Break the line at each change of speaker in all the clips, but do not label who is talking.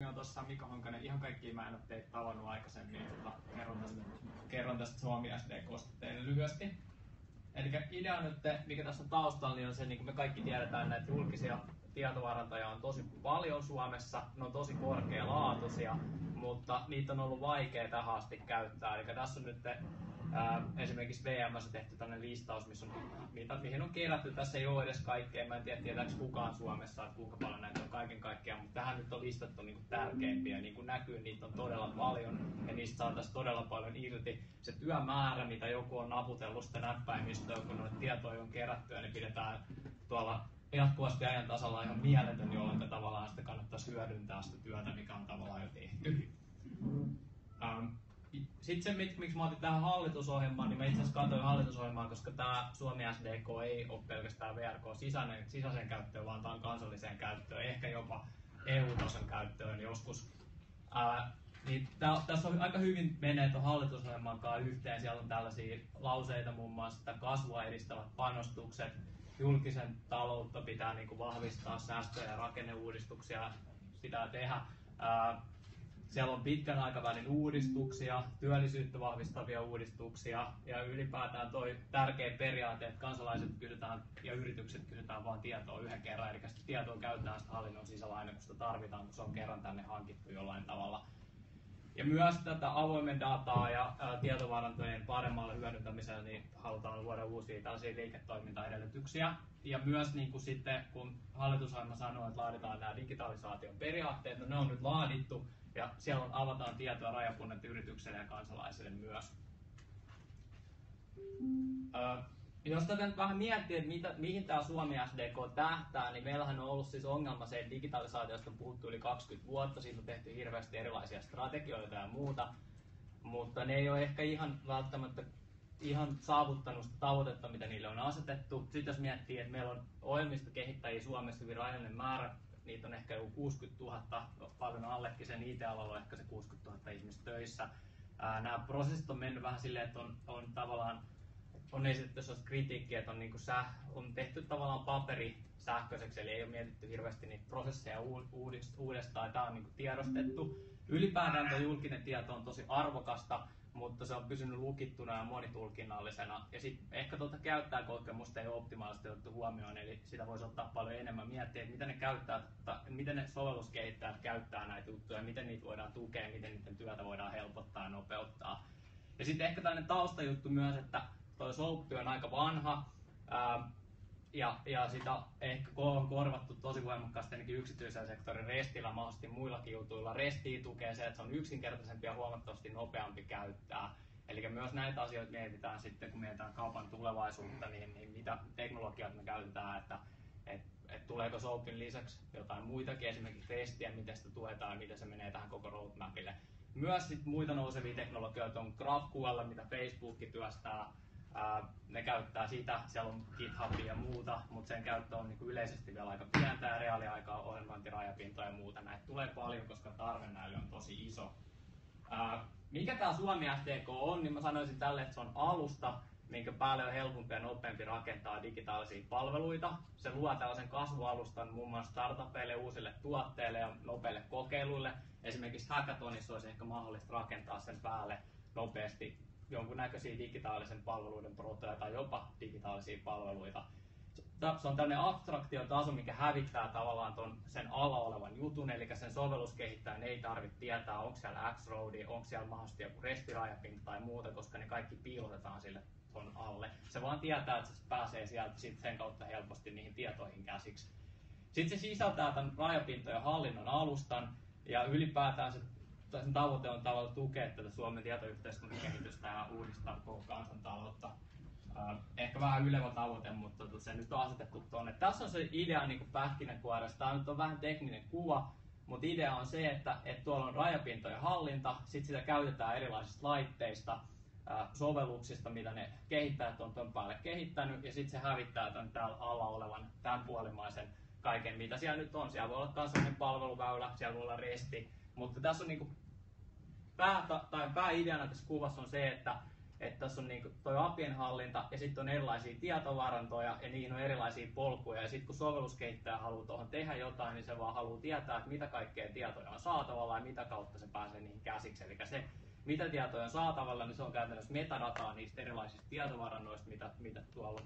on tuossa Mika Honkanen. Ihan kaikkia mä en ole teitä tavannut aikaisemmin, kerron tästä Suomi SDK:sta teille lyhyesti. Eli idea nyt, mikä tässä on taustalla, niin on se, niin kuin me kaikki tiedetään, että julkisia tietovarantoja on tosi paljon Suomessa, ne on tosi korkealaatuisia, mutta niitä on ollut vaikea tähän asti käyttää. Eli tässä on nyt esimerkiksi VM:ssä tehty tällainen listaus, mihin on kerätty. Tässä ei ole edes kaikkea. Mä en tiedä, tietääkö kukaan Suomessa, että kuinka paljon näitä on kaiken kaikkiaan, mutta tähän nyt on listattu niin kuin tärkeimpiä. Niin kuin näkyy, niitä on todella paljon ja niistä saataisiin todella paljon irti. Se työmäärä, mitä joku on naputellut sitä näppäimistöä, kun noita tietoja on kerättyä, niin pidetään tuolla jatkuvasti ajan tasalla ihan mieletön, jolloin tavallaan sitä kannattaisi hyödyntää sitä työtä, mikä on tavallaan jo tehty. Sitten se, miksi mä otin tähän hallitusohjelmaan, niin mä itse asiassa katsoin hallitusohjelmaa, koska tämä Suomi SDK ei ole pelkästään VRK-sisäiseen käyttöön, vaan tämä on kansalliseen käyttöön, ehkä jopa EU-tason käyttöön joskus. Niin tässä on aika hyvin menee tuon hallitusohjelman kanssa yhteen. Siellä on tällaisia lauseita muun muassa, että kasvua edistävät panostukset, julkisen taloutta pitää niin kuin vahvistaa, säästöjä ja rakenneuudistuksia pitää tehdä. Siellä on pitkän aikavälin uudistuksia, työllisyyttä vahvistavia uudistuksia ja ylipäätään toi tärkeä periaate, että kansalaiset kysytään ja yritykset kysytään vain tietoa yhden kerran, eli sitä tietoa käytetään sitä hallinnon sisällä aina kun sitä tarvitaan, kun se on kerran tänne hankittu jollain tavalla. Ja myös tätä avoimen dataa ja tietovarantojen paremmalle hyödyntämisellä niin halutaan luoda uusia tällaisia liiketoimintaedellytyksiä. Ja myös niin kuin sitten, kun hallitusohjelma sanoo, että laaditaan nämä digitalisaation periaatteet, no ne on nyt laadittu ja siellä avataan tietoa rajapunnet yritykselle ja kansalaisille myös. Jos tätä nyt vähän miettii, että mihin tämä Suomi SDK tähtää, niin meillähän on ollut siis ongelma se, että digitalisaatiosta on puhuttu yli 20 vuotta, siitä on tehty hirveästi erilaisia strategioita ja muuta, mutta ne ei ole ehkä ihan välttämättä saavuttanut sitä tavoitetta, mitä niille on asetettu. Sitten jos miettii, että meillä on ohjelmistokehittäjiä Suomessa hyvin rajallinen määrä, niitä on ehkä joku 60 000, paljon allekin sen IT-alalla on ehkä se 60 000 ihmistä töissä. Nämä prosessit on mennyt vähän silleen, että on tavallaan on esitetty sellaista kritiikkiä, että on tehty tavallaan paperi sähköiseksi, eli ei ole mietitty hirveästi niitä prosesseja uudestaan, tämä on niin kuin tiedostettu. Ylipäätään tuo julkinen tieto on tosi arvokasta, mutta se on pysynyt lukittuna ja monitulkinnallisena. Ja sitten ehkä käyttäjäkokemusta ei ole optimaalisesti otettu huomioon, eli sitä voisi ottaa paljon enemmän miettiä, että miten ne sovelluskehittäjät käyttää näitä juttuja, miten niitä voidaan tukea, miten niiden työtä voidaan helpottaa ja nopeuttaa. Ja sitten ehkä tällainen taustajuttu myös, että tuo SOAP on aika vanha ja sitä ehkä on korvattu tosi voimakkaasti ainakin yksityisen sektorin RESTillä, mahdollisesti muillakin jutuilla. RESTiä tukee se, että se on yksinkertaisempi ja huomattavasti nopeampi käyttää. Eli myös näitä asioita mietitään sitten, kun mietitään kaupan tulevaisuutta, niin mitä teknologiat me käytetään, että tuleeko SOAPin lisäksi jotain muitakin, esimerkiksi RESTiä, miten sitä tuetaan ja miten se menee tähän koko roadmapille. Myös sit muita nousevia teknologioita on GraphQL, mitä Facebook työstää. Ne käyttää sitä, siellä on GitHubia ja muuta, mutta sen käyttö on niin kuin yleisesti vielä aika pientä ja reaaliaikaa ohjelmointirajapintoja ja muuta. Näitä tulee paljon, koska tarve näille on tosi iso. Mikä tämä Suomi SDK on, niin mä sanoisin tälle, että se on alusta, minkä päälle on helpompi ja nopeampi rakentaa digitaalisia palveluita. Se luo tällaisen kasvualustan muun muassa startupeille, uusille tuotteille ja nopeille kokeiluille. Esimerkiksi hackathonissa olisi ehkä mahdollista rakentaa sen päälle nopeasti jonkunnäköisiä digitaalisen palveluiden protoja tai jopa digitaalisia palveluita. Se on tällainen abstraktiotaso, mikä hävittää tavallaan sen alla olevan jutun, eli sen sovelluskehittäjän ei tarvitse tietää, onko siellä X-Roadi, onko siellä mahdollisesti joku restirajapinta tai muuta, koska ne kaikki piilotetaan sille ton alle. Se vaan tietää, että se pääsee sieltä sen kautta helposti niihin tietoihin käsiksi. Sitten se sisältää tämän rajapintojen hallinnon alustan ja ylipäätään sen tavoite on tavallaan tukea tätä Suomen tietoyhteiskunnan kehitystä ja uudistaa koko kansantaloutta. Ehkä vähän ylevä tavoite, mutta se nyt on asetettu tuonne. Tässä on se idea niin kuin pähkinänkuoressa. Tämä nyt on vähän tekninen kuva, mutta idea on se, että tuolla on rajapintojen hallinta, sitten sitä käytetään erilaisista laitteista, sovelluksista, mitä ne kehittäjät on tuon päälle kehittänyt, ja sitten se hävittää tämän täällä alla olevan tämän puolimaisen kaiken, mitä siellä nyt on. Siellä voi olla kansallinen palveluväylä, siellä voi olla resti, mutta tässä on niin kuin pääideana tässä kuvassa on se, että että tässä on niin toi APIen hallinta ja sitten on erilaisia tietovarantoja ja niihin on erilaisia polkuja. Ja sitten kun sovelluskehittäjä haluaa tuohon tehdä jotain, niin se vaan haluaa tietää, että mitä kaikkea tietoja on saatavilla ja mitä kautta se pääsee niihin käsiksi. Eli se, mitä tietoja on saatavilla, niin se on käytännössä metadataa niistä erilaisista tietovarannoista,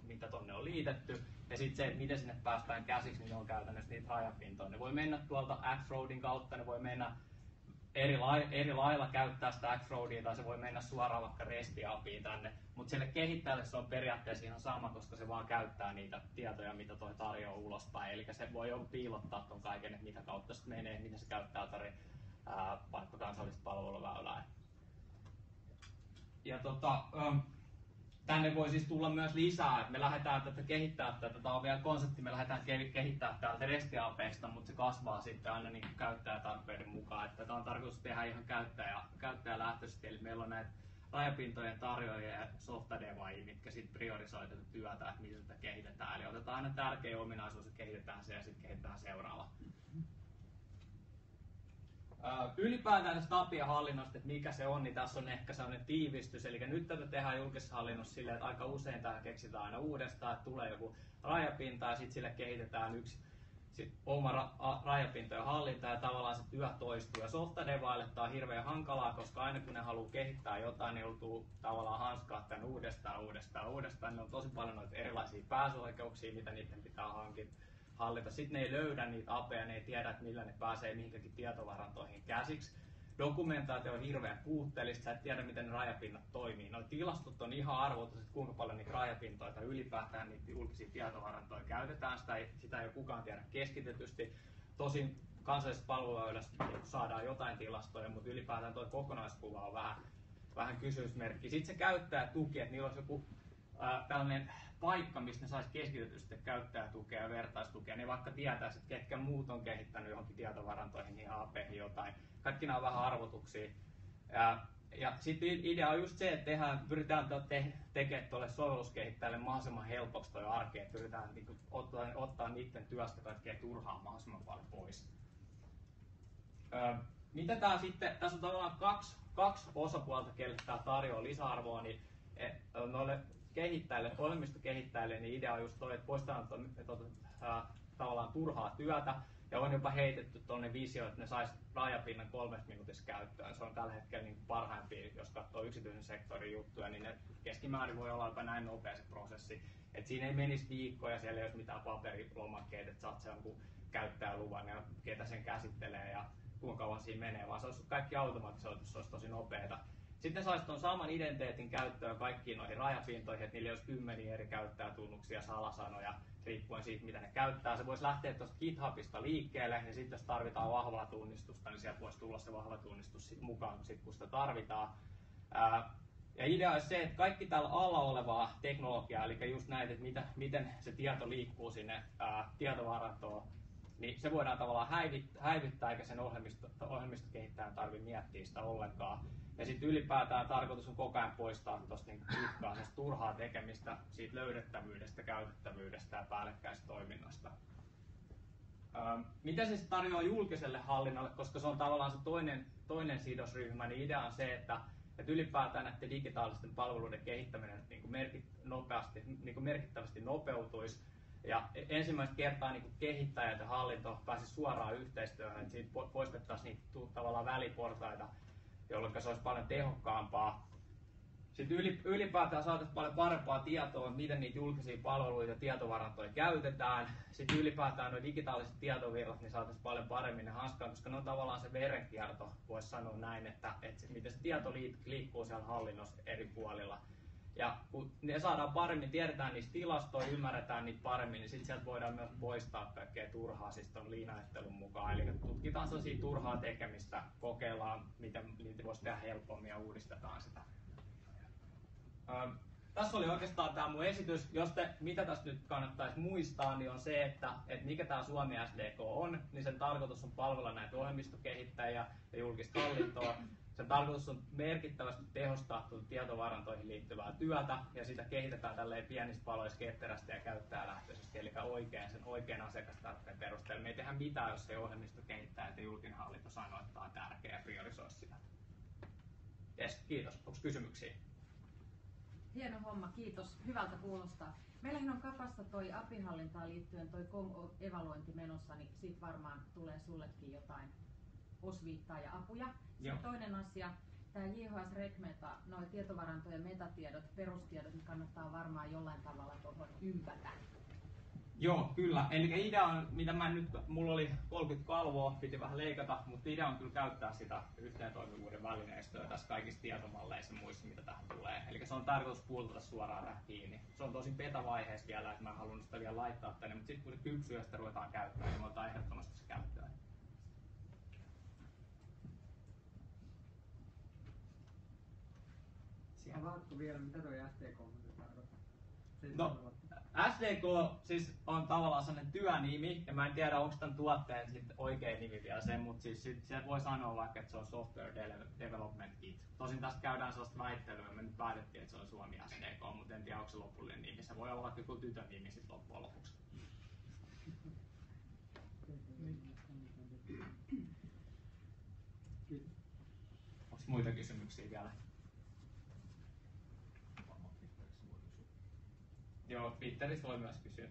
mitä tuonne on liitetty. Ja sitten se, että miten sinne päästään käsiksi, niin ne on käytännössä niitä rajapintoja. Ne voi mennä tuolta X-Roadin kautta, ne voi mennä eri lailla käyttää sitä X-Roadia, tai se voi mennä suoraan vaikka REST-APIin tänne. Mutta sille kehittäjälle se on periaatteessa ihan sama, koska se vaan käyttää niitä tietoja, mitä toi tarjoaa ulospäin. Eli se voi jo piilottaa ton kaiken, että mitä kautta se menee, mitä se käyttää vaikka kansallista palveluväylää. Ja tänne voi siis tulla myös lisää, että me lähdetään tätä kehittää, tämä on vielä konsepti, me lähdetään kehittää täältä REST-APista, mutta se kasvaa sitten aina niin käyttäjätarpeiden mukaan. Että tätä on tarkoitus tehdä ihan käyttäjälähtöisesti, eli meillä on näitä rajapintojen tarjoajia ja softadevaajia, mitkä sitten priorisoi tätä työtä, että miten tätä kehitetään. Eli otetaan aina tärkeä ominaisuus ja kehitetään se ja sitten kehitetään seuraava. Ylipäätään tästä APIen hallinnosta, että mikä se on, niin tässä on ehkä sellainen tiivistys. Eli nyt tätä tehdään julkisessa hallinnossa silleen, että aika usein tämä keksitään aina uudestaan, että tulee joku rajapinta ja sitten sille kehitetään yksi oma rajapintojen hallinta ja tavallaan se työ toistuu. Ja softadevaille tämä on hirveän hankalaa, koska aina kun ne haluaa kehittää jotain, ne joutuu tavallaan hanskaa tämän uudestaan. Ne on tosi paljon noita erilaisia pääsyoikeuksia, mitä niiden pitää hallita. Sitten ne ei löydä niitä APEja, ne ei tiedä, että millä ne pääsee mihinkäkin tietovarantoihin käsiksi. Dokumentaatio on hirveän puutteellista, sä et tiedä, miten ne rajapinnat toimii. Nuo tilastot on ihan arvoitus, että kuinka paljon niitä rajapintoja tai ylipäätään niitä julkisia tietovarantoja käytetään. Sitä ei ole kukaan tiedä keskitetysti. Tosin kansallisessa palveluväylässä saadaan jotain tilastoja, mutta ylipäätään tuo kokonaiskuva on vähän kysymysmerkki. Sitten se käyttäjätuki, että niillä olisi joku tällainen paikka, mistä ne saisi keskitetysti käyttäjätukea ja vertaistukea, niin vaikka tietäisi, että ketkä muut on kehittänyt johonkin tietovarantoihin, niin AP:ihin jotain. Kaikki nämä on vähän arvotuksia. Ja sitten idea on just se, että pyritään tekemään tuolle sovelluskehittäjälle mahdollisimman helpoksi toi arki, että pyritään ottaa niiden työstä kaikkea turhaa mahdollisimman paljon pois. Mitä tää sitten, tässä on tavallaan kaksi osapuolta, kelle tämä tarjoaa lisäarvoa, niin noille kehittäjille, ohjelmistokehittäjille, niin idea on just toi, että poistetaan tavallaan turhaa työtä, ja on jopa heitetty tuonne visio, että ne sais rajapinnan 3 minuutissa käyttöön. Se on tällä hetkellä niin parhaimpia, jos katsoo yksityisen sektorin juttuja, niin ne keskimäärin voi olla jopa näin nopea se prosessi. Et siinä ei menisi viikkoja, siellä ei olisi mitään paperilomakkeita, että saat sen jonkun käyttäjäluvan ja ketä sen käsittelee ja kuinka kauan siinä menee, vaan se olisi kaikki automatisoitu, se olisi tosi nopeata. Sitten saisi tuon saman identiteetin käyttöön kaikkiin noihin rajapintoihin, että niillä olisi 10 eri käyttäjätunnuksia, salasanoja, riippuen siitä, mitä ne käyttää. Se voisi lähteä tuosta GitHubista liikkeelle, ja sitten jos tarvitaan vahvaa tunnistusta, niin sieltä voisi tulla se vahva tunnistus sit mukaan, kun sitä tarvitaan. Ja idea olisi se, että kaikki täällä alla olevaa teknologiaa, eli just näitä, että miten se tieto liikkuu sinne tietovarantoon, niin se voidaan tavallaan häivyttää, eikä sen ohjelmistokehittäjän tarvitse miettiä sitä ollenkaan. Ja sitten ylipäätään tarkoitus on koko ajan poistaa tuosta turhaa tekemistä, siitä löydettävyydestä, käytettävyydestä ja päällekkäisestä toiminnasta. Mitä se tarjoaa julkiselle hallinnolle, koska se on tavallaan se toinen sidosryhmä, niin idea on se, että ylipäätään näiden digitaalisten palveluiden kehittäminen merkittävästi nopeutuisi. Ja ensimmäistä kertaa kehittäjät ja hallinto pääsisi suoraan yhteistyöhön, että siitä poistettaisiin niitä tavallaan väliportaita, jolloin se olisi paljon tehokkaampaa. Sitten ylipäätään saataisiin paljon parempaa tietoa, miten niitä julkisia palveluita ja tietovarantoja käytetään. Sitten ylipäätään nuo digitaaliset tietovirrat niin saataisiin paljon paremmin ne hanskaan, koska ne on tavallaan se verenkierto, voisi sanoa näin, että miten se tieto liikkuu siellä hallinnossa eri puolilla. Ja kun ne saadaan paremmin, tiedetään niistä tilastoja, ymmärretään niitä paremmin, niin sitten sieltä voidaan myös poistaa kaikkea turhaa siis ton liinaajattelun mukaan. Eli tutkitaan sellaisia turhaa tekemistä, kokeillaan, miten niitä voisi tehdä helpommin ja uudistetaan sitä. Tässä oli oikeastaan tämä mun esitys. Mitä tässä nyt kannattaisi muistaa, niin on se, että mikä tämä Suomi SDK on, niin sen tarkoitus on palvella näitä ohjelmistokehittäjiä ja julkista hallintoa. Sen tarkoitus on merkittävästi tehostaa tietovarantoihin liittyvää työtä, ja sitä kehitetään tälleen pienistä paloissa ketterästi ja käyttäjälähtöisesti, eli sen oikean asiakastarpeen perusteella. Me ei tehdä mitään, jos ei ohjelmistokehittäjät ja julkinen hallinto sano, että tämä on tärkeää ja priorisoi sitä. Yes, kiitos. Onko kysymyksiä?
Hieno homma, kiitos. Hyvältä kuulostaa. Meillähän on Kapassa toi API-hallintaan liittyen toi evaluointi menossa, niin siitä varmaan tulee sullekin jotain osviittaa ja apuja. Toinen asia, tämä JHS RegMeta, nuo tietovarantojen metatiedot, perustiedot, niin kannattaa varmaan jollain tavalla tuohon ympätä.
Joo, kyllä. Eli idea on, mitä mulla oli 30 kalvoa, piti vähän leikata, mutta idea on kyllä käyttää sitä yhteentoimivuuden välineistöä tässä kaikissa tietomalleissa ja muissa, mitä tähän tulee. Eli se on tarkoitus puulata suoraan tähän kiinni. Se on tosi beta-vaiheessa vielä, että mä en halunnut sitä vielä laittaa tänne, mutta sitten kun se kypsyy ja sitä ruvetaan käyttämään, niin me otetaan ehdottomasti se käyttöön.
Avaatko vielä, mitä tuo SDK tarkoittaa?
No, SDK siis on tavallaan sellainen työnimi, ja mä en tiedä onko tämän tuotteen oikein nimi vielä se, mutta siis se voi sanoa vaikka, että se on Software Development Kit. Tosin tästä käydään sellaista väittelyä, ja me nyt päätettiin, että se on Suomi SDK, mutta en tiedä onko se lopullinen nimi. Se voi olla vaikka joku tytön nimi sit loppujen lopuksi. Onko muita kysymyksiä vielä? Joo, Twitterissä voi myös kysyä.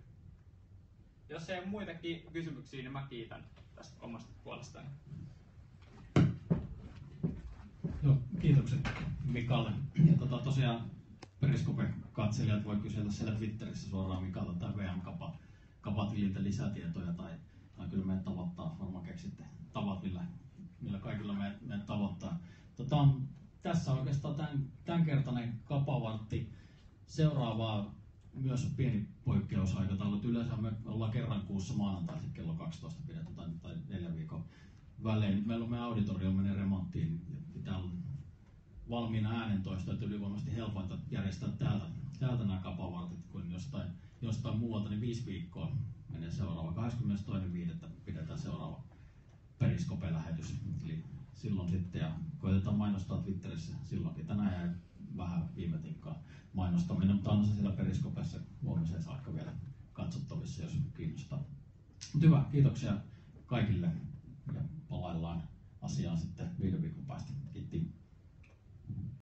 Jos ei ole muita kysymyksiä, niin mä kiitän tästä omasta puolestani.
Joo, kiitokset Mikalle. Ja tosiaan Periskope-katselijat voi kysellä siellä Twitterissä suoraan Mikalta tai VM-kapatililtä lisätietoja tai kyllä meidät tavoittaa. Varmaan keksitte tavat, millä kaikilla meidät tavoittaa. Tässä oikeastaan tämänkertainen kapavartti. Seuraavaa myös pieni poikkeusaikataulu. Yleensä me ollaan kerran kuussa maanantaisin kello 12 pidetään tai 4 viikon välein. Meillä on meidän auditorium menee remonttiin. Täällä on valmiina äänentoisto, että ylivoimaisesti helpointa järjestää täältä nämä kapavartit kuin jostain muualta, niin 5 viikkoa menee seuraava. 22.5. pidetään seuraava Periskope-lähetys. Eli silloin sitten, ja koitetaan mainostaa Twitterissä silloinkin. Tänään jäi vähän viime tinkaan mainostaminen, mutta on se siellä Periskopessa huomiseen saakka vielä katsottavissa, jos kiinnostaa. Mutta hyvä, kiitoksia kaikille.